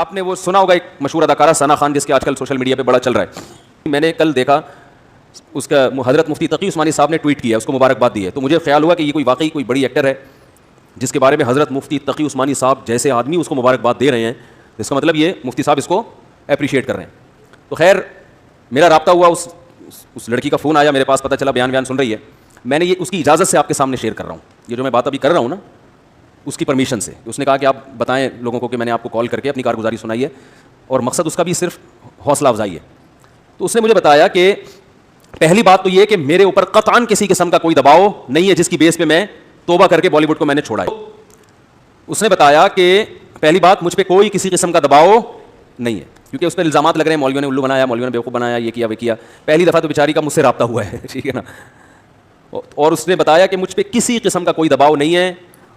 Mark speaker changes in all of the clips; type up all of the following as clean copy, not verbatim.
Speaker 1: آپ نے وہ سنا ہوگا ایک مشہور اداکارہ ثنا خان جس کے آج کل سوشل میڈیا پہ بڑا چل رہا ہے. میں نے کل دیکھا اس کا حضرت مفتی تقی عثمانی صاحب نے ٹویٹ کیا, اس کو مبارکباد دی ہے. تو مجھے خیال ہوا کہ یہ کوئی واقعی کوئی بڑی ایکٹر ہے جس کے بارے میں حضرت مفتی تقی عثمانی صاحب جیسے آدمی اس کو مبارکباد دے رہے ہیں. اس کا مطلب یہ مفتی صاحب اس کو اپریشیٹ کر رہے ہیں. تو خیر میرا رابطہ ہوا, اس لڑکی کا فون آیا میرے پاس, پتہ چلا بیان سن رہی ہے. میں نے یہ اس کی اجازت سے آپ کے سامنے شیئر کر رہا ہوں. یہ جو میں بات ابھی کر رہا ہوں نا, اس کی پرمیشن سے. اس نے کہا کہ آپ بتائیں لوگوں کو کہ میں نے آپ کو کال کر کے اپنی کارگزاری سنائی ہے, اور مقصد اس کا بھی صرف حوصلہ افزائی ہے. تو اس نے مجھے بتایا کہ پہلی بات تو یہ کہ میرے اوپر قطعاً کسی قسم کا کوئی دباؤ نہیں ہے جس کی بیس پہ میں توبہ کر کے بالی ووڈ کو میں نے چھوڑا ہے. اس نے بتایا کہ پہلی بات مجھ پہ کوئی کسی قسم کا دباؤ نہیں ہے, کیونکہ اس پہ الزامات لگ رہے ہیں مولویوں نے الو بنایا, مولویوں نے بیوقوف بنایا, یہ کیا وہ کیا. پہلی دفعہ تو بیچاری کا مجھ سے رابطہ ہوا ہے, ٹھیک ہے نا. اور اس نے بتایا کہ مجھ پہ کسی قسم کا کوئی دباؤ نہیں ہے,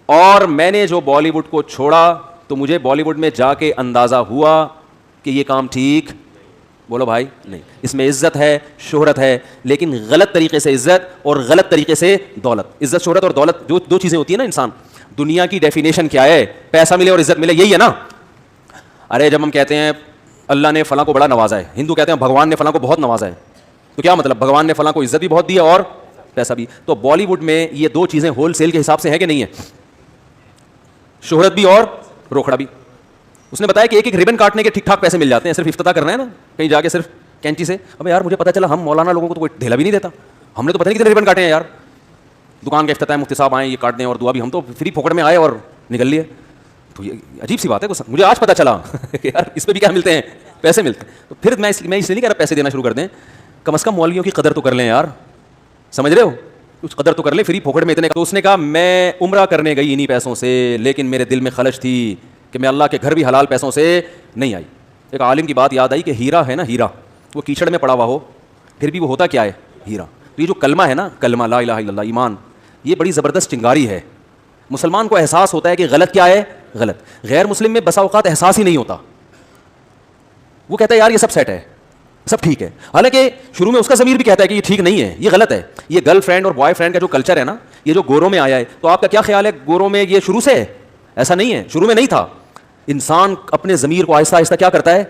Speaker 1: اور میں نے جو بالی ووڈ کو چھوڑا تو مجھے بالی ووڈ میں جا کے اندازہ ہوا کہ یہ کام ٹھیک, بولو بھائی, نہیں. اس میں عزت ہے, شہرت ہے, لیکن غلط طریقے سے عزت اور غلط طریقے سے دولت. عزت شہرت اور دولت جو دو چیزیں ہوتی ہیں نا انسان, دنیا کی ڈیفینیشن کیا ہے؟ پیسہ ملے اور عزت ملے, یہی ہے نا. ارے جب ہم کہتے ہیں اللہ نے فلاں کو بڑا نوازا ہے, ہندو کہتے ہیں بھگوان نے فلاں کو بہت نوازا ہے, تو کیا مطلب بھگوان نے فلاں کو عزت بھی بہت دی اور پیسہ بھی. تو بالی ووڈ میں یہ دو چیزیں ہول سیل کے حساب سے ہے کہ نہیں ہے, شہرت بھی اور روکھڑا بھی. اس نے بتایا کہ ایک ایک ربن کاٹنے کے ٹھیک ٹھاک پیسے مل جاتے ہیں, صرف افتتاح کرنا ہے نا کہیں جا کے صرف کینچی سے. ابے یار مجھے پتا چلا ہم مولانا لوگوں کو تو کوئی ڈھیلا بھی نہیں دیتا, ہم نے تو پتہ نہیں کتنے ربن کاٹے ہیں یار. دکان کا افتتاح مفتی صاحب آئیں یہ کاٹ دیں اور دعا بھی, ہم تو فری پھوکٹ میں آئے اور نکل لیے. تو یہ عجیب سی بات ہے, مجھے آج پتا چلا کہ یار اس پہ بھی کیا ملتے ہیں, پیسے ملتے ہیں. تو پھر میں اس لیے نہیں کہہ رہا پیسے دینا شروع کر دیں, کم از کم مولویوں کی قدر تو کر لیں یار, سمجھ رہے ہو, کچھ قدر تو کر لیں, فری پھوکٹ میں اتنے. تو اس نے کہا میں عمرہ کرنے گئی انہی پیسوں سے, لیکن میرے دل میں خلش تھی کہ میں اللہ کے گھر بھی حلال پیسوں سے نہیں آئی. ایک عالم کی بات یاد آئی کہ ہیرا ہے نا, ہیرا وہ کیچڑ میں پڑا ہوا ہو پھر بھی وہ ہوتا کیا ہے, ہیرا. تو یہ جو کلمہ ہے نا, کلمہ لا الہ الا اللہ, ایمان, یہ بڑی زبردست چنگاری ہے. مسلمان کو احساس ہوتا ہے کہ غلط کیا ہے غلط. غیر مسلم میں بسا اوقات احساس ہی نہیں ہوتا, وہ کہتا ہے یار یہ سب سیٹ ہے, سب ٹھیک ہے, حالانکہ شروع میں اس کا ضمیر بھی کہتا ہے کہ یہ ٹھیک نہیں ہے, یہ غلط ہے. یہ گرل فرینڈ اور بوائے فرینڈ کا جو کلچر ہے نا, یہ جو گوروں میں آیا ہے, تو آپ کا کیا خیال ہے گوروں میں یہ شروع سے ہے؟ ایسا نہیں ہے, شروع میں نہیں تھا. انسان اپنے ضمیر کو آہستہ آہستہ کیا کرتا ہے,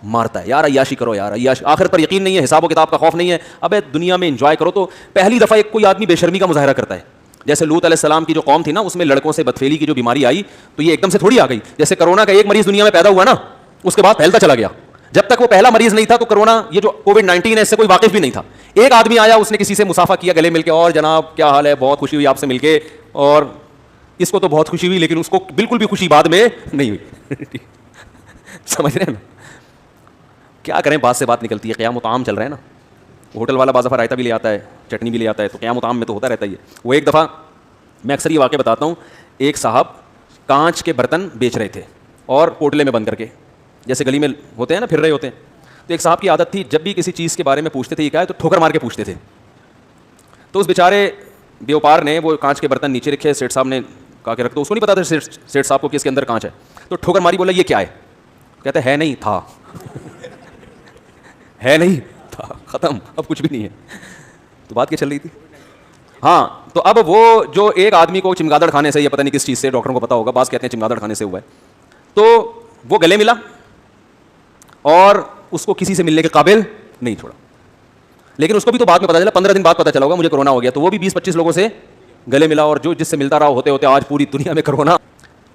Speaker 1: مارتا ہے. یار عیاشی کرو, یار عیاشی, آخر پر یقین نہیں ہے, حساب و کتاب کا خوف نہیں ہے, ابے دنیا میں انجوائے کرو. تو پہلی دفعہ ایک کوئی آدمی بے شرمی کا مظاہرہ کرتا ہے, جیسے لوط علیہ السلام کی جو قوم تھی نا, اس میں لڑکوں سے بدفعلی کی جو بیماری آئی, تو یہ ایک دم سے تھوڑی آ گئی. جیسے کرونا کا ایک مریض دنیا میں پیدا ہوا نا, اس کے بعد پھیلتا چلا گیا. جب تک وہ پہلا مریض نہیں تھا تو کرونا, یہ جو کووڈ-19 ہے, اس سے کوئی واقف بھی نہیں تھا. ایک آدمی آیا, اس نے کسی سے مسافہ کیا گلے مل کے, اور جناب کیا حال ہے, بہت خوشی ہوئی آپ سے مل کے, اور اس کو تو بہت خوشی ہوئی, لیکن اس کو بالکل بھی خوشی بعد میں نہیں ہوئی. سمجھ رہے ہیں نا, کیا کریں, بات سے بات نکلتی ہے. قیام و طعام چل رہا ہے نا, ہوٹل والا بعض دفعہ رائتا بھی لے آتا ہے, چٹنی بھی لے آتا ہے, تو قیام و طعام میں تو ہوتا رہتا ہے. وہ ایک دفعہ, میں اکثر یہ واقعہ بتاتا ہوں, ایک صاحب کانچ کے برتن بیچ رہے تھے اور پوٹلے میں بند کر کے, جیسے گلی میں ہوتے ہیں نا, پھر رہے ہوتے ہیں. تو ایک صاحب کی عادت تھی, جب بھی کسی چیز کے بارے میں پوچھتے تھے یہ کیا ہے, تو ٹھوکر مار کے پوچھتے تھے. تو اس بیچارے بیوپار نے وہ کانچ کے برتن نیچے رکھے, سیٹ صاحب نے کہا کہ رکھ دو. اس کو نہیں پتا تھا سیٹ صاحب کو کہ اس کے اندر کانچ ہے. تو ٹھوکر ماری, بولا یہ کیا ہے, کہتے ہے نہیں تھا. ہے نہیں تھا, ختم, اب کچھ بھی نہیں ہے. تو بات کیا چل رہی تھی, ہاں. تو اب وہ جو ایک آدمی کو چمگادڑ کھانے سے, یا پتہ نہیں کس چیز سے, ڈاکٹروں کو پتا ہوگا, بعض کہتے ہیں چمگادڑ کھانے سے ہوا ہے, تو وہ گلے ملا اور اس کو کسی سے ملنے کے قابل نہیں چھوڑا. لیکن اس کو بھی تو بعد میں پتا چلا, 15 دن بعد پتا چلا ہوگا مجھے کرونا ہو گیا. تو وہ بھی 20-25 لوگوں سے گلے ملا, اور جو جس سے ملتا رہا, ہوتے ہوتے آج پوری دنیا میں کرونا.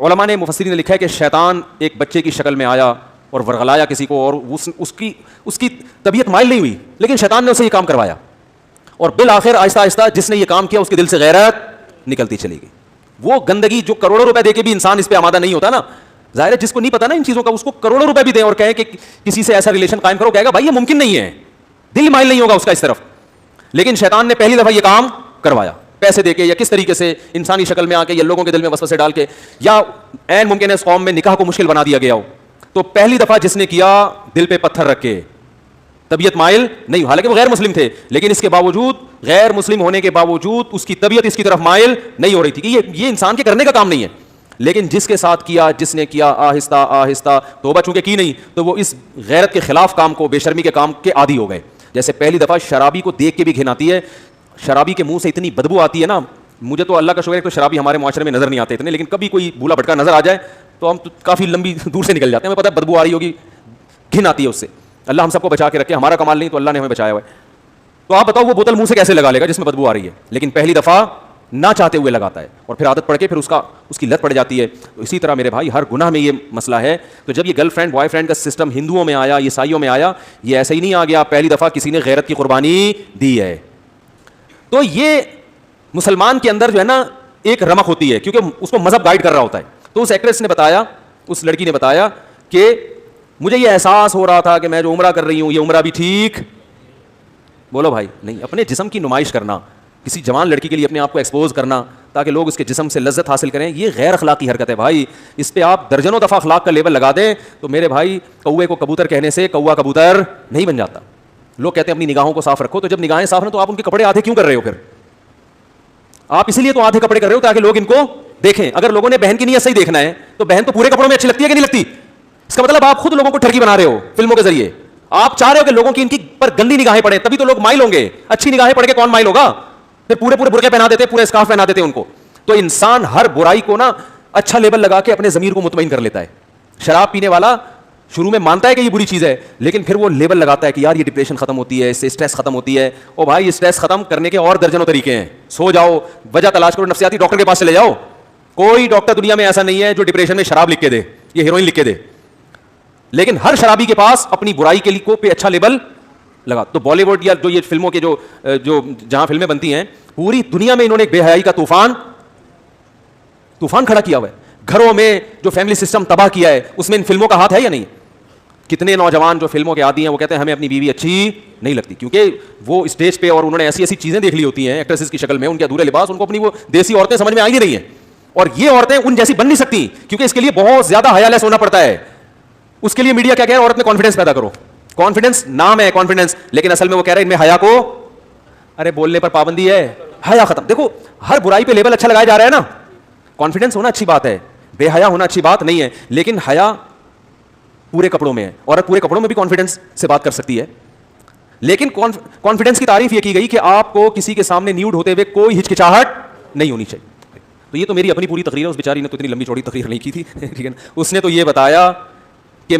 Speaker 1: علماء نے, مفسرین نے لکھا ہے کہ شیطان ایک بچے کی شکل میں آیا اور ورغلایا کسی کو, اور اس کی طبیعت مائل نہیں ہوئی, لیکن شیطان نے اسے یہ کام کروایا, اور بالآخر آہستہ آہستہ جس نے یہ کام کیا اس کے دل سے غیرت نکلتی چلی گئی. وہ گندگی جو کروڑوں روپے دے کے بھی انسان اس پہ آمادہ نہیں ہوتا نا, ظاہر ہے جس کو نہیں پتا نا ان چیزوں کا, اس کو کروڑوں روپے بھی دیں اور کہیں کہ کسی سے ایسا ریلیشن قائم کرو, کہے گا بھائی یہ ممکن نہیں ہے, دل مائل نہیں ہوگا اس کا اس طرف. لیکن شیطان نے پہلی دفعہ یہ کام کروایا, پیسے دے کے یا کس طریقے سے, انسانی شکل میں آ کے, یا لوگوں کے دل میں وسوسے ڈال کے, یا عین ممکن ہے اس قوم میں نکاح کو مشکل بنا دیا گیا ہو. تو پہلی دفعہ جس نے کیا, دل پہ پتھر رکھ کے, طبیعت مائل نہیں, حالانکہ وہ غیر مسلم تھے, لیکن اس کے باوجود, غیر مسلم ہونے کے باوجود, اس کی طبیعت اس کی طرف مائل نہیں ہو رہی تھی کہ یہ انسان کے کرنے کا کام نہیں ہے. لیکن جس کے ساتھ کیا, جس نے کیا, آہستہ آہستہ توبہ چونکہ کی نہیں, تو وہ اس غیرت کے خلاف کام کو, بے شرمی کے کام کے عادی ہو گئے. جیسے پہلی دفعہ شرابی کو دیکھ کے بھی گھن آتی ہے, شرابی کے منہ سے اتنی بدبو آتی ہے نا. مجھے تو اللہ کا شکر ہے کہ شرابی ہمارے معاشرے میں نظر نہیں آتے اتنے, لیکن کبھی کوئی بھولا بھٹکا نظر آ جائے تو ہم کافی لمبی دور سے نکل جاتے ہیں, ہمیں پتہ ہے بدبو آ رہی ہوگی, گھن آتی ہے اس سے. اللہ ہم سب کو بچا کے رکھے, ہمارا کمال نہیں تو اللہ نے ہمیں بچایا ہوا ہے. تو آپ بتاؤ وہ بوتل منہ سے کیسے لگا لے گا جس میں بدبو آ رہی ہے, لیکن پہلی دفعہ نہ چاہتے ہوئے لگاتا ہے اور پھر عادت پڑ کے پھر اس کی لت پڑ جاتی ہے. اسی طرح میرے بھائی ہر گناہ میں یہ مسئلہ ہے. تو جب یہ گرل فرینڈ بوائے فرینڈ کا سسٹم ہندوؤں میں آیا, عیسائیوں میں آیا, یہ ایسے ہی نہیں آ گیا پہلی دفعہ کسی نے غیرت کی قربانی دی ہے. تو یہ مسلمان کے اندر جو ہے نا ایک رمق ہوتی ہے, کیونکہ اس کو مذہب گائیڈ کر رہا ہوتا ہے. تو اس ایکٹریس نے بتایا, اس لڑکی نے بتایا کہ مجھے یہ احساس ہو رہا تھا کہ میں جو عمرہ کر رہی ہوں یہ عمرہ بھی ٹھیک. بولو بھائی, نہیں, اپنے جسم کی نمائش کرنا, کسی جوان لڑکی کے لیے اپنے آپ کو ایکسپوز کرنا تاکہ لوگ اس کے جسم سے لذت حاصل کریں, یہ غیر اخلاقی حرکت ہے بھائی. اس پہ آپ درجنوں دفعہ اخلاق کا لیبل لگا دیں تو میرے بھائی کوے کو کبوتر کہنے سے کوا کبوتر نہیں بن جاتا. لوگ کہتے ہیں اپنی نگاہوں کو صاف رکھو, تو جب نگاہیں صاف ہیں تو آپ ان کے کپڑے آدھے کیوں کر رہے ہو؟ پھر آپ اسی لیے تو آدھے کپڑے کر رہے ہو تاکہ لوگ ان کو دیکھیں. اگر لوگوں نے بہن کی نیت صحیح دیکھنا ہے تو بہن تو پورے کپڑوں میں اچھی لگتی ہے کہ نہیں لگتی؟ اس کا مطلب آپ خود لوگوں کو ٹھرکی بنا رہے ہو فلموں کے ذریعے. آپ چاہ رہے ہو کہ لوگوں کی ان کی پر گندی نگاہیں پڑیں, تبھی تو لوگ مائل ہوں گے. اچھی نگاہیں پڑھ کے کون مائل ہوگا؟ پھر پورے برقعے پہنا دیتے, پورے اسکارف پہنا دیتے ان کو. تو انسان ہر برائی کو نا اچھا لیبل لگا کے اپنے ضمیر کو مطمئن کر لیتا ہے. شراب پینے والا شروع میں مانتا ہے کہ یہ بری چیز ہے, لیکن پھر وہ لیبل لگاتا ہے کہ یار یہ ڈپریشن ختم ہوتی ہے, اس سے اسٹریس ختم ہوتی ہے. او بھائی, اسٹریس ختم کرنے کے اور درجنوں طریقے ہیں. سو جاؤ, وجہ تلاش کرو, نفسیاتی ڈاکٹر کے پاس چلے جاؤ. کوئی ڈاکٹر دنیا میں ایسا نہیں ہے جو ڈپریشن میں شراب لکھ کے دے, یہ ہیروئن لکھ کے دے. لیکن ہر شرابی کے پاس اپنی برائی کے لیے پہ اچھا لیبل لگا. تو بالی ووڈ یا جو یہ فلموں کے جو جہاں فلمیں بنتی ہیں, پوری دنیا میں انہوں نے ایک بے حیائی کا طوفان کھڑا کیا ہوا ہے. گھروں میں جو فیملی سسٹم تباہ کیا ہے, اس میں ان فلموں کا ہاتھ ہے یا نہیں؟ کتنے نوجوان جو فلموں کے عادی ہیں وہ کہتے ہیں ہمیں اپنی بیوی اچھی نہیں لگتی, کیونکہ وہ اسٹیج پہ اور انہوں نے ایسی ایسی چیزیں دیکھ لی ہوتی ہیں ایکٹریسز کی شکل میں, ان کے ادھورے لباس, ان کو اپنی وہ دیسی عورتیں سمجھ میں آ ہی نہیں ہیں. اور یہ عورتیں ان جیسی بن نہیں سکتی, کیونکہ اس کے لیے بہت زیادہ حیا لیس ہونا پڑتا ہے. اس کے لیے میڈیا کیا کہہ رہا ہے, عورت میں کانفیڈنس پیدا کرو. کانفیڈنس نام ہے کانفیڈنس, لیکن اصل میں وہ کہہ رہے ہیں ان میں حیا کو, ارے بولنے پر پابندی ہے, حیا ختم. دیکھو ہر برائی پہ لیبل اچھا لگایا جا رہا ہے نا. کانفیڈنس ہونا اچھی بات ہے, بے حیا ہونا اچھی بات نہیں ہے, لیکن حیا پورے کپڑوں میں ہے. عورت پورے کپڑوں میں بھی کانفیڈنس سے بات کر سکتی ہے, لیکن کانفیڈنس کی تعریف یہ کی گئی کہ آپ کو کسی کے سامنے نیوڈ ہوتے ہوئے کوئی ہچکچاہٹ نہیں ہونی چاہیے. تو یہ تو میری اپنی پوری تقریر ہے, اس بیچاری نے تو اتنی لمبی چوڑی تقریر نہیں کی تھی, ٹھیک ہے نا. اس نے تو یہ بتایا کہ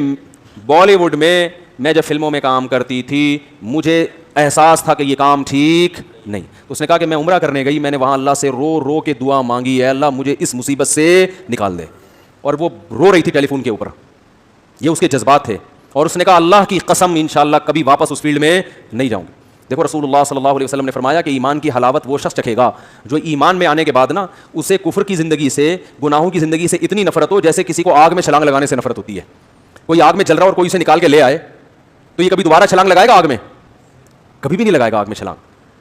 Speaker 1: بالی ووڈ میں جب فلموں میں کام کرتی تھی مجھے احساس تھا کہ یہ کام ٹھیک نہیں. اس نے کہا کہ میں عمرہ کرنے گئی, میں نے وہاں اللہ سے رو رو کے دعا مانگی ہے, اللہ مجھے اس مصیبت سے نکال دے. اور وہ رو رہی تھی ٹیلی فون کے اوپر, یہ اس کے جذبات تھے. اور اس نے کہا اللہ کی قسم انشاءاللہ کبھی واپس اس فیلڈ میں نہیں جاؤں گی. دیکھو رسول اللہ صلی اللہ علیہ وسلم نے فرمایا کہ ایمان کی حلاوت وہ شخص چکھے گا جو ایمان میں آنے کے بعد نا اسے کفر کی زندگی سے, گناہوں کی زندگی سے اتنی نفرت ہو جیسے کسی کو آگ میں چھلانگ لگانے سے نفرت ہوتی ہے. کوئی آگ میں جل رہا اور کوئی اسے نکال کے لے آئے تو یہ کبھی دوبارہ چھلانگ لگائے گا آگ میں؟ کبھی بھی نہیں لگائے گا آگ میں چھلانگ.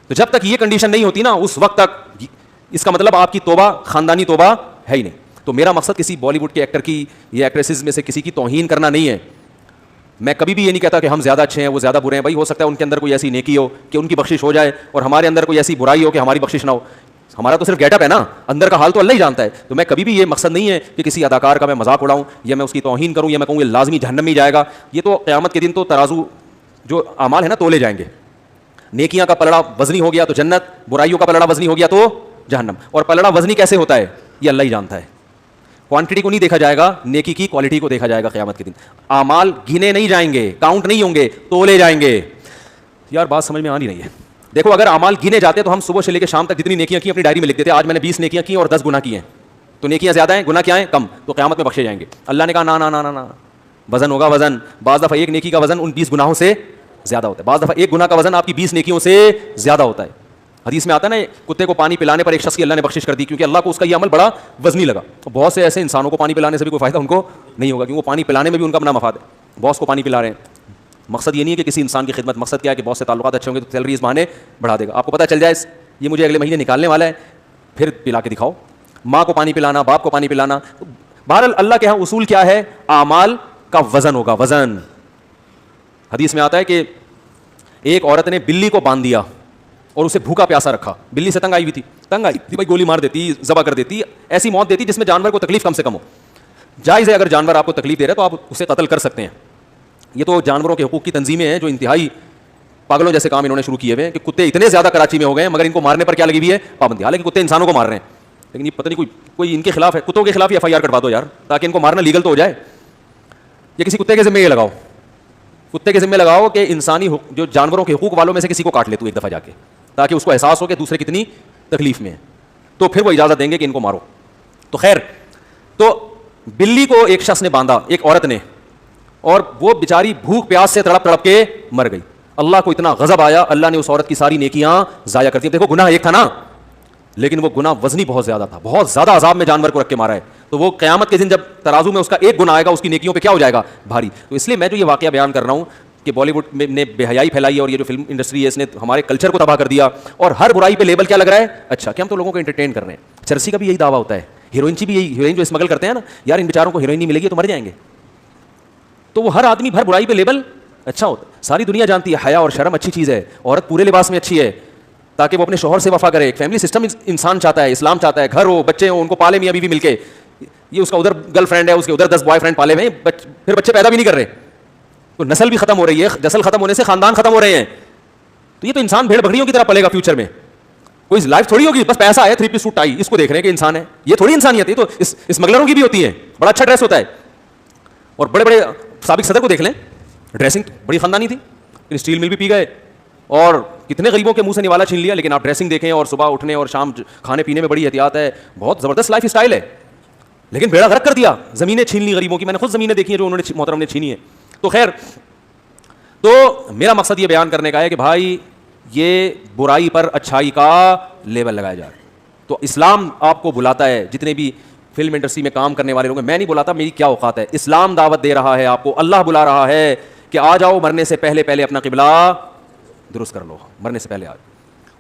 Speaker 1: تو جب تک یہ کنڈیشن نہیں ہوتی نا اس وقت تک اس کا مطلب آپ کی توبہ خاندانی توبہ ہے ہی نہیں. تو میرا مقصد کسی بالی ووڈ کے ایکٹر کی یا ایکٹریسز میں سے کسی کی توہین کرنا نہیں ہے. میں کبھی بھی یہ نہیں کہتا کہ ہم زیادہ اچھے ہیں وہ زیادہ برے ہیں. بھائی ہو سکتا ہے ان کے اندر کوئی ایسی نیکی ہو کہ ان کی بخشش ہو جائے اور ہمارے اندر کوئی ایسی برائی ہو کہ ہماری بخشش نہ ہو. ہمارا تو صرف گیٹ اپ ہے نا, اندر کا حال تو اللہ ہی جانتا ہے. تو میں کبھی بھی یہ مقصد نہیں ہے کہ کسی اداکار کا میں مذاق اڑاؤں یا میں اس کی توہین کروں یا میں کہوں یہ لازمی جہنم میں جائے گا. یہ تو قیامت کے دن تو ترازو جو اعمال ہے نا تولے جائیں گے. نیکیاں کا پلڑا وزنی ہو گیا تو جنت, برائیوں کا پلڑا وزنی ہو گیا تو جہنم. اور پلڑا وزنی کیسے ہوتا ہے یہ اللہ ہی جانتا ہے. کوانٹٹی کو نہیں دیکھا جائے گا, نیکی کی کوالٹی کو دیکھا جائے گا قیامت کے دن. اعمال گنے نہیں جائیں گے, کاؤنٹ نہیں ہوں گے, تولے جائیں گے. یار بات سمجھ میں آ نہیں رہی ہے. دیکھو اگر اعمال گنے جاتے تو ہم صبح سے لے کے شام تک جتنی نیکیاں کی اپنی ڈائری میں لکھ دیتے, آج میں نے 20 نیکیاں کی اور 10 گناہ کیے ہیں, تو نیکیاں زیادہ ہیں گناہ کیا ہیں کم, تو قیامت میں بخشے جائیں گے. اللہ نے کہا نا نا نا نا نا, وزن ہوگا وزن. بعض دفعہ ایک نیکی کا وزن ان 20 گناہوں سے زیادہ ہوتا ہے, بعض دفعہ ایک گناہ کا وزن آپ کی 20 نیکیوں سے زیادہ ہوتا ہے. حدیث میں آتا ہے نا کتے کو پانی پلانے پر ایک شخص کی اللہ نے بخشش کر دی کیونکہ اللہ کو اس کا یہ عمل بڑا وزنی لگا. بہت سے ایسے انسانوں کو پانی پلانے سے بھی کوئی فائدہ ان کو نہیں ہوگا, کیونکہ وہ پانی پلانے میں بھی ان کا اپنا مفاد ہے. باس کو پانی پلا رہے ہیں, مقصد یہ نہیں ہے کہ کسی انسان کی خدمت, مقصد کیا ہے کہ باس سے تعلقات اچھے ہوں گے تو سیلری اس بہانے بڑھا دے گا. آپ کو پتہ چل جائے یہ مجھے اگلے مہینے نکالنے والا ہے, پھر پلا کے دکھاؤ. ماں کو پانی پلانا, باپ کو پانی پلانا. بہرحال اللہ کے یہاں اصول کیا ہے, اعمال کا وزن ہوگا, وزن. حدیث میں آتا ہے کہ ایک عورت نے بلی کو باندھ دیا اور اسے بھوکا پیاسا رکھا. بلی سے تنگ آئی تھی بھائی, گولی مار دیتی, ذبح کر دیتی, ایسی موت دیتی جس میں جانور کو تکلیف کم سے کم ہو. جائز ہے اگر جانور آپ کو تکلیف دے رہا ہے تو آپ اسے قتل کر سکتے ہیں. یہ تو جانوروں کے حقوق کی تنظیمیں ہیں جو انتہائی پاگلوں جیسے کام انہوں نے شروع کیے ہوئے ہیں کہ کتے اتنے زیادہ کراچی میں ہو گئے ہیں مگر ان کو مارنے پر کیا لگی ہوئی ہے, پابندی. حالانکہ کتے انسانوں کو مار رہے ہیں, لیکن یہ پتہ نہیں کوئی ان کے خلاف ہے, کتوں کے خلاف ہی FIR کٹوا دو یار, تاکہ ان کو مارنا لیگل تو ہو جائے. یا کسی کتے کے ذمہ یہ لگاؤ, کتے کے ذمہ لگاؤ کہ انسانی جو جانوروں کے حقوق والوں میں سے کسی کو کاٹ لے تو ایک دفعہ جا کے, تاکہ اس کو احساس ہو کہ دوسرے کتنی تکلیف میں ہے, تو پھر وہ اجازت دیں گے کہ ان کو مارو. تو خیر, تو بلی کو ایک شخص نے باندھا, ایک عورت نے, اور وہ بیچاری بھوک پیاس سے تڑپ تڑپ کے مر گئی. اللہ کو اتنا غضب آیا, اللہ نے اس عورت کی ساری نیکیاں ضائع کر دی. دیکھو گناہ ایک تھا نا, لیکن وہ گناہ وزنی بہت زیادہ تھا, بہت زیادہ عذاب میں جانور کو رکھ کے مارا ہے. تو وہ قیامت کے دن جب ترازو میں اس کا ایک گناہ آئے گا, اس کی نیکیوں پہ کیا ہو جائے گا, بھاری. تو اس لیے میں جو یہ واقعہ بیان کر رہا ہوں کہ بالی ووڈ نے بے حیائی پھیلائی ہے, اور یہ جو فلم انڈسٹری ہے اس نے ہمارے کلچر کو تباہ کر دیا, اور ہر برائی پہ لیبل کیا لگ رہا ہے, اچھا کہ ہم تو لوگوں کو انٹرٹین کر رہے ہیں. چرسی کا بھی یہی دعویٰ ہوتا ہے, ہیروئن جو اسمگل کرتے ہیں نا, یار ان بیچاروں کو ہیروئن نہیں ملے گی تو مر جائیں گے. تو وہ ہر آدمی ہر برائی پہ لیبل اچھا ہوتا ہے. ساری دنیا جانتی ہے حیا اور شرم اچھی چیز ہے, عورت پورے لباس میں اچھی ہے تاکہ وہ اپنے شوہر سے وفا کرے. ایک فیملی سسٹم انسان چاہتا ہے, اسلام چاہتا ہے, گھر ہو, بچے ہوں, ان کو پالے میاں بیوی مل کے. یہ اس کا ادھر گرل فرینڈ ہے, اس کے ادھر 10 بوائے فرینڈ پالے ہوئے, پھر بچے پیدا بھی نہیں کر رہے, تو نسل بھی ختم ہو رہی ہے, نسل ختم ہونے سے خاندان ختم ہو رہے ہیں. تو یہ تو انسان بھیڑ بکریوں کی طرح پلے گا فیوچر میں. کوئی لائف تھوڑی ہوگی بس پیسہ ہے, 3 پیس سوٹ ٹائی, اس کو دیکھ رہے ہیں کہ انسان ہے. یہ تھوڑی انسانیت ہے, تو اسمگلروں کی بھی ہوتی ہے, بڑا اچھا ڈریس ہوتا ہے. اور بڑے بڑے سابق صدر کو دیکھ لیں, ڈریسنگ بڑی خاندانی تھی, اسٹیل مل بھی پی گئے, اور کتنے غریبوں کے منہ سے نوالا چھین لیا. لیکن آپ ڈریسنگ دیکھیں, اور صبح اٹھنے اور شام کھانے پینے میں بڑی احتیاط ہے, بہت زبردست لائف اسٹائل ہے. لیکن بیڑا غرق کر دیا, زمینیں چھین لی غریبوں کی. میں نے خود زمینیں دیکھی ہیں جو انہوں نے محترم نے چھینی ہے. تو خیر, تو میرا مقصد یہ بیان کرنے کا ہے کہ بھائی یہ برائی پر اچھائی کا لیبل لگایا جا رہا ہے. تو اسلام آپ کو بلاتا ہے, جتنے بھی فلم انڈسٹری میں کام کرنے والے لوگ ہیں, میں نہیں بلاتا, میری کیا اوقات ہے. اسلام دعوت دے رہا ہے آپ کو, اللہ بلا رہا ہے کہ آ جاؤ, مرنے سے پہلے پہلے اپنا قبلہ درست کر لو, مرنے سے پہلے آ.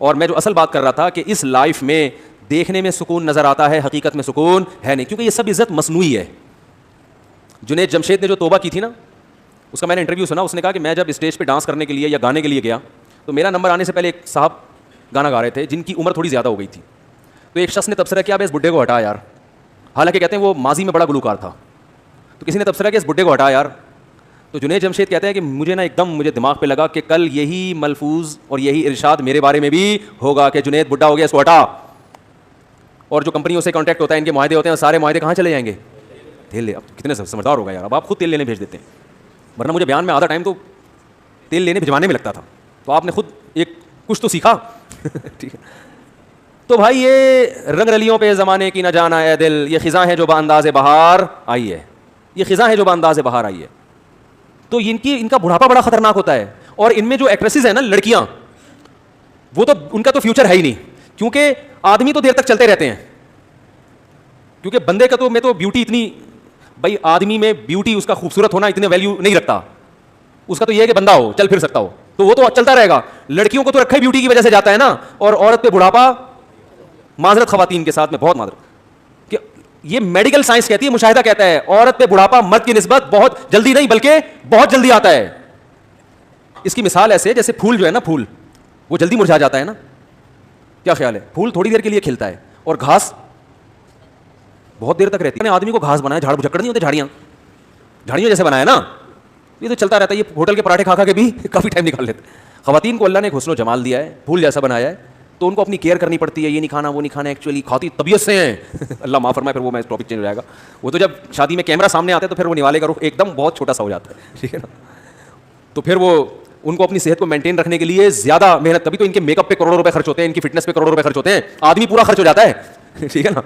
Speaker 1: اور میں جو اصل بات کر رہا تھا کہ اس لائف میں دیکھنے میں سکون نظر آتا ہے, حقیقت میں سکون ہے نہیں, کیونکہ یہ سب عزت مصنوعی ہے. جنید جمشید نے جو توبہ کی تھی نا, اس کا میں نے انٹرویو سنا. اس نے کہا کہ میں جب اسٹیج پہ ڈانس کرنے کے لیے یا گانے کے لیے گیا, تو میرا نمبر آنے سے پہلے ایک صاحب گانا گا رہے تھے جن کی عمر تھوڑی زیادہ ہو گئی تھی. تو ایک شخص نے تبصرہ کیا, اس بڈھے کو ہٹا یار. حالانکہ کہتے ہیں وہ ماضی میں بڑا گلوکار تھا. تو کسی نے تبصرہ کیا, اس بڈھے کو ہٹا یار. تو جنید جمشید کہتے ہیں کہ مجھے دماغ پہ لگا کہ کل یہی ملفوظ اور یہی ارشاد میرے بارے میں بھی ہوگا کہ جنید بڈھا ہو گیا, اس کو ہٹا. اور جو کمپنیوں سے کانٹیکٹ ہوتا ہے, ان کے معاہدے ہوتے ہیں, سارے معاہدے کہاں چلے جائیں گے, تیل لے. اب کتنے سمجھدار ہوگا یار, اب آپ خود تیل لینے بھیج دیتے ہیں, ورنہ مجھے بیان میں آدھا ٹائم تو تیل لینے بھجوانے میں لگتا تھا. تو آپ نے خود ایک کچھ تو سیکھا. ٹھیک ہے. تو بھائی یہ رنگ رلیوں پہ زمانے کی نہ جانا اے دل, یہ خزاں ہے جو بانداز بہار آئی ہے, یہ خزاں ہے جو بانداز بہار آئی ہے. تو ان کا بڑھاپا بڑا خطرناک ہوتا ہے. اور ان میں جو ایکٹریسز ہیں نا, لڑکیاں, وہ تو ان کا تو فیوچر ہے ہی نہیں, کیونکہ آدمی تو دیر تک چلتے رہتے ہیں. کیونکہ بندے کا تو میں تو بیوٹی اتنی, بھائی آدمی میں بیوٹی, اس کا خوبصورت ہونا اتنے ویلیو نہیں رکھتا. اس کا تو یہ ہے کہ بندہ ہو, چل پھر سکتا ہو, تو وہ تو چلتا رہے گا. لڑکیوں کو تو رکھا ہی بیوٹی کی وجہ سے جاتا ہے نا. اور عورت پہ بڑھاپا, معذرت خواتین کے ساتھ میں بہت معذرت, کہ یہ میڈیکل سائنس کہتی ہے, مشاہدہ کہتا ہے, عورت پہ بڑھاپا مرد کی نسبت بہت جلدی نہیں بلکہ بہت جلدی آتا ہے. اس کی مثال ایسے جیسے پھول جو ہے نا, پھول وہ جلدی مرجھا جاتا ہے نا, کیا خیال ہے؟ پھول تھوڑی دیر کے لیے کھلتا ہے, اور گھاس بہت دیر تک رہتی ہے. آدمی کو گھاس بنایا, جھاڑ جھکڑ نہیں ہوتے, جھاڑیاں جیسے بنایا نا, یہ تو چلتا رہتا ہے. یہ ہوٹل کے پراٹھے کھا کے بھی کافی ٹائم نکال لیتے. خواتین کو اللہ نے حسن و جمال دیا ہے, پھول جیسا بنایا ہے, تو ان کو اپنی کیئر کرنی پڑتی ہے. یہ نہیں کھانا, وہ نہیں کھانا, ایکچولی کھاتی طبیعت سے ہیں. اللہ معاف فرمائے, پھر وہ میں ٹاپک چینج ہو جائے گا. وہ تو جب شادی میں کیمرہ سامنے آتا ہے تو پھر وہ نوالے کا رخ ایک دم بہت چھوٹا سا ہو جاتا ہے, ٹھیک ہے نا. تو پھر وہ ان کو اپنی صحت کو مینٹین رکھنے کے لیے زیادہ محنت, تبھی تو ان کے میک اپ پہ کروڑوں روپے خرچ ہوتے ہیں, ان کی فٹنس پہ کروڑوں روپے خرچ ہوتے ہیں. آدمی پورا خرچ ہو جاتا ہے, ٹھیک ہے نا.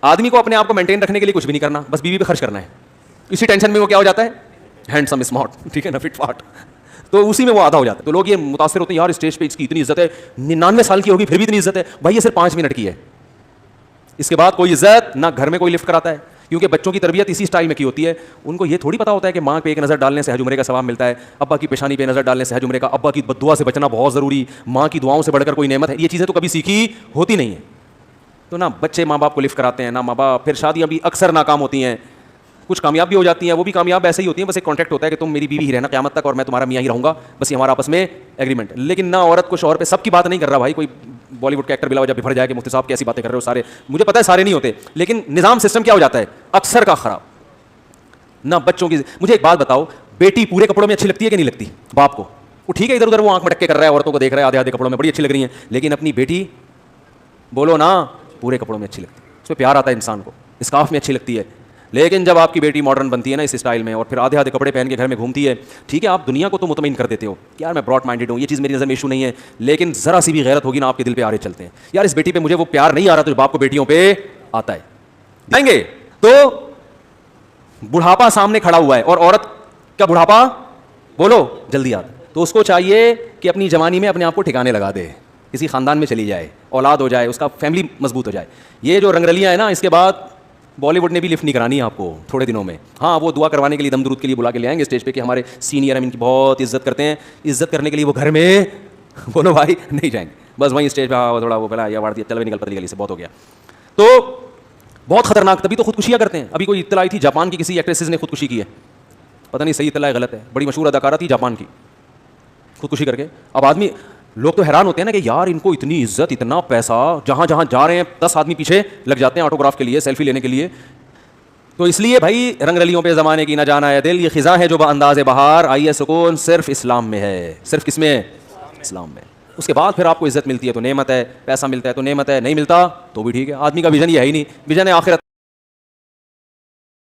Speaker 1: آدمی کو اپنے آپ کو مینٹین رکھنے کے لیے کچھ بھی نہیں کرنا, بس بیوی پہ خرچ کرنا ہے. اسی ٹینشن میں وہ کیا ہو جاتا ہے, ہینڈسم اسمارٹ, ٹھیک ہے نا, فٹ فاٹ, تو اسی میں وہ آدھا ہو جاتا ہے. تو لوگ یہ متاثر ہوتے ہیں, یار اسٹیج پہ اس کی اتنی عزت ہے, 99 سال کی ہوگی پھر بھی اتنی عزت ہے. بھائی یہ صرف 5 منٹ کی ہے, اس کے بعد کوئی عزت نہ گھر میں کوئی لفٹ کراتا ہے, کیونکہ بچوں کی تربیت اسی اسٹائل میں کی ہوتی ہے. ان کو یہ تھوڑی پتا ہوتا ہے کہ ماں پہ ایک نظر ڈالنے سے حج عمرے کا ثواب ملتا ہے, ابا کی پیشانی پہ نظر ڈالنے سے حج عمرے کا, ابا کی بد دعا سے بچنا بہت ضروری, ماں کی دعاؤں سے بڑھ کر کوئی نعمت ہے. یہ چیزیں تو کبھی سیکھی ہوتی نہیں ہیں. تو نہ بچے ماں باپ کو لفٹ کراتے ہیں, نہ ماں باپ. پھر شادیاں بھی اکثر ناکام ہوتی ہیں, کچھ کامیاب بھی ہو جاتی ہیں, وہ بھی کامیاب ایسے ہی ہوتی ہیں, بس ایک کانٹریکٹ ہوتا ہے کہ تم میری بیوی ہی رہنا قیامت تک اور میں تمہارا میاں ہی رہوں گا, بس یہ ہمارا آپس میں ایگریمنٹ. لیکن نہ عورت کو شوہر پہ, سب کی بات نہیں کر رہا بھائی, کوئی بالی ووڈ کے ایکٹر بلا وجہ بھر جائے کہ مفتی صاحب کیسی باتیں کر رہے ہو سارے, مجھے پتا ہے سارے نہیں ہوتے, لیکن نظام سسٹم کیا ہو جاتا ہے اکثر کا خراب. نہ بچوں کی, مجھے ایک بات بتاؤ, بیٹی پورے کپڑوں میں اچھی لگتی ہے کہ نہیں لگتی باپ کو؟ وہ ٹھیک ہے ادھر ادھر وہ آنکھ مٹک کے کر رہا ہے, عورتوں کو دیکھ رہا ہے آدھے آدھے کپڑوں میں, بڑی اچھی لگ رہی ہیں, لیکن اپنی بیٹی بولو نا پورے کپڑوں میں اچھی لگتی ہے, اس پہ پیار آتا ہے انسان کو, اسکارف میں اچھی لگتی ہے. لیکن جب آپ کی بیٹی ماڈرن بنتی ہے نا اس اسٹائل میں, اور پھر آدھے کپڑے پہن کے گھر میں گھومتی ہے, ٹھیک ہے آپ دنیا کو تو مطمئن کر دیتے ہو کہ یار میں براڈ مائنڈیڈ ہوں, یہ چیز میری نظر میں ایشو نہیں ہے, لیکن ذرا سی بھی غیرت ہوگی نا آپ کے دل پہ آرے چلتے ہیں, یار اس بیٹی پہ مجھے وہ پیار نہیں آ رہا تو باپ کو بیٹیوں پہ آتا ہے. دیں گے تو بڑھاپا سامنے کھڑا ہوا ہے, اور عورت کا بڑھاپا بولو جلدی آتا ہے, تو اس کو چاہیے کہ اپنی جوانی میں اپنے آپ کو ٹھکانے لگا دے, کسی خاندان میں چلی جائے, اولاد ہو جائے, اس کا فیملی مضبوط ہو جائے. یہ جو رنگرلیاں ہیں نا اس کے بعد بالی ووڈ نے بھی لفٹ نہیں کرانی ہے آپ کو تھوڑے دنوں میں. ہاں وہ دعا کروانے کے لیے, دم درود کے لیے بلا کے لے آئیں گے اسٹیج پہ کہ ہمارے سینئر ہم ان کی بہت عزت کرتے ہیں, عزت کرنے کے لیے وہ گھر میں بولو بھائی نہیں جائیں گے, بس وہیں اسٹیج پہ تھوڑا وہ پہلا یہ اوارڈ دیا, چل بھی نکل پڑی گلی سے, بہت ہو گیا. تو بہت خطرناک, تبھی تو خودکشیاں کرتے ہیں. ابھی کوئی اطلاع آئی تھی جاپان کی کسی ایکٹریسز نے خودکشی کی ہے, پتہ نہیں صحیح اطلاع ہے غلط ہے, بڑی مشہور اداکارہ تھی جاپان کی, خودکشی کر کے. اب آدمی لوگ تو حیران ہوتے ہیں نا کہ یار ان کو اتنی عزت, اتنا پیسہ, جہاں جہاں جا رہے ہیں 10 آدمی پیچھے لگ جاتے ہیں آٹوگراف کے لیے, سیلفی لینے کے لیے. تو اس لیے بھائی رنگ رلیوں پہ زمانے کی نہ جانا ہے دل, یہ خزاں ہے جو بانداز بہار, آئیے سکون صرف اسلام میں ہے. صرف کس میں؟ اسلام میں. اس کے بعد پھر آپ کو عزت ملتی ہے تو نعمت ہے, پیسہ ملتا ہے تو نعمت ہے, نہیں ملتا تو بھی ٹھیک ہے. آدمی کا ویژن یہ ہے ہی نہیں, ویژن ہے آخرت.